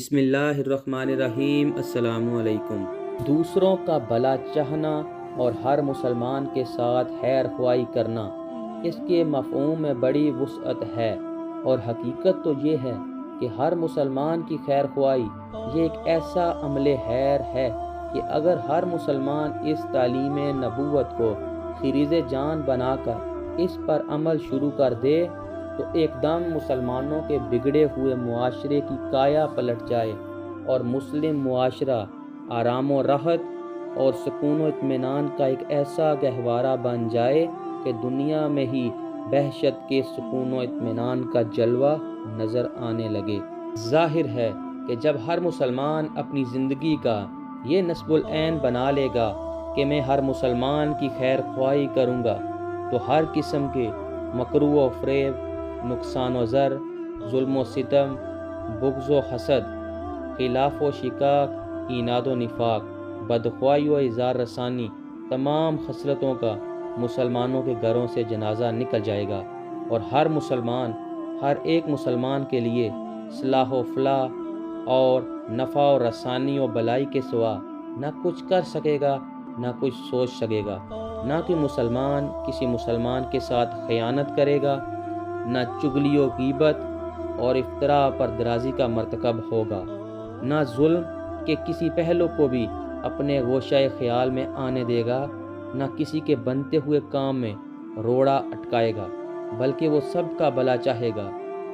بسم اللہ الرحمن الرحیم۔ السلام علیکم۔ دوسروں کا بھلا چاہنا اور ہر مسلمان کے ساتھ خیر خواہی کرنا، اس کے مفہوم میں بڑی وسعت ہے، اور حقیقت تو یہ ہے کہ ہر مسلمان کی خیر خواہی یہ ایک ایسا عمل خیر ہے کہ اگر ہر مسلمان اس تعلیم نبوت کو خیریز جان بنا کر اس پر عمل شروع کر دے تو ایک دم مسلمانوں کے بگڑے ہوئے معاشرے کی کایا پلٹ جائے اور مسلم معاشرہ آرام و راحت اور سکون و اطمینان کا ایک ایسا گہوارہ بن جائے کہ دنیا میں ہی بہشت کے سکون و اطمینان کا جلوہ نظر آنے لگے۔ ظاہر ہے کہ جب ہر مسلمان اپنی زندگی کا یہ نصب العین بنا لے گا کہ میں ہر مسلمان کی خیر خواہی کروں گا، تو ہر قسم کے مکروہ و فریب، نقصان و ضر، ظلم و ستم، بغض و حسد، خلاف و شقاق، عناد و نفاق، بدخواہی و اظہار رسانی، تمام خصلتوں کا مسلمانوں کے گھروں سے جنازہ نکل جائے گا، اور ہر ایک مسلمان کے لیے صلاح و فلاح اور نفع و رسانی و بلائی کے سوا نہ کچھ کر سکے گا، نہ کچھ سوچ سکے گا، نہ کہ مسلمان کسی مسلمان کے ساتھ خیانت کرے گا، نہ چغلی و غیبت اور افتراء پر درازی کا مرتکب ہوگا، نہ ظلم کے کسی پہلو کو بھی اپنے گوشہ خیال میں آنے دے گا، نہ کسی کے بنتے ہوئے کام میں روڑا اٹکائے گا، بلکہ وہ سب کا بھلا چاہے گا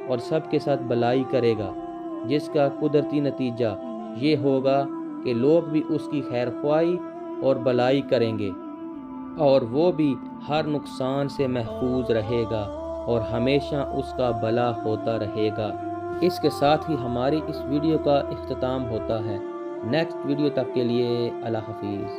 اور سب کے ساتھ بھلائی کرے گا، جس کا قدرتی نتیجہ یہ ہوگا کہ لوگ بھی اس کی خیر خواہی اور بھلائی کریں گے، اور وہ بھی ہر نقصان سے محفوظ رہے گا اور ہمیشہ اس کا بھلا ہوتا رہے گا۔ اس کے ساتھ ہی ہماری اس ویڈیو کا اختتام ہوتا ہے۔ نیکسٹ ویڈیو تک کے لیے اللہ حافظ۔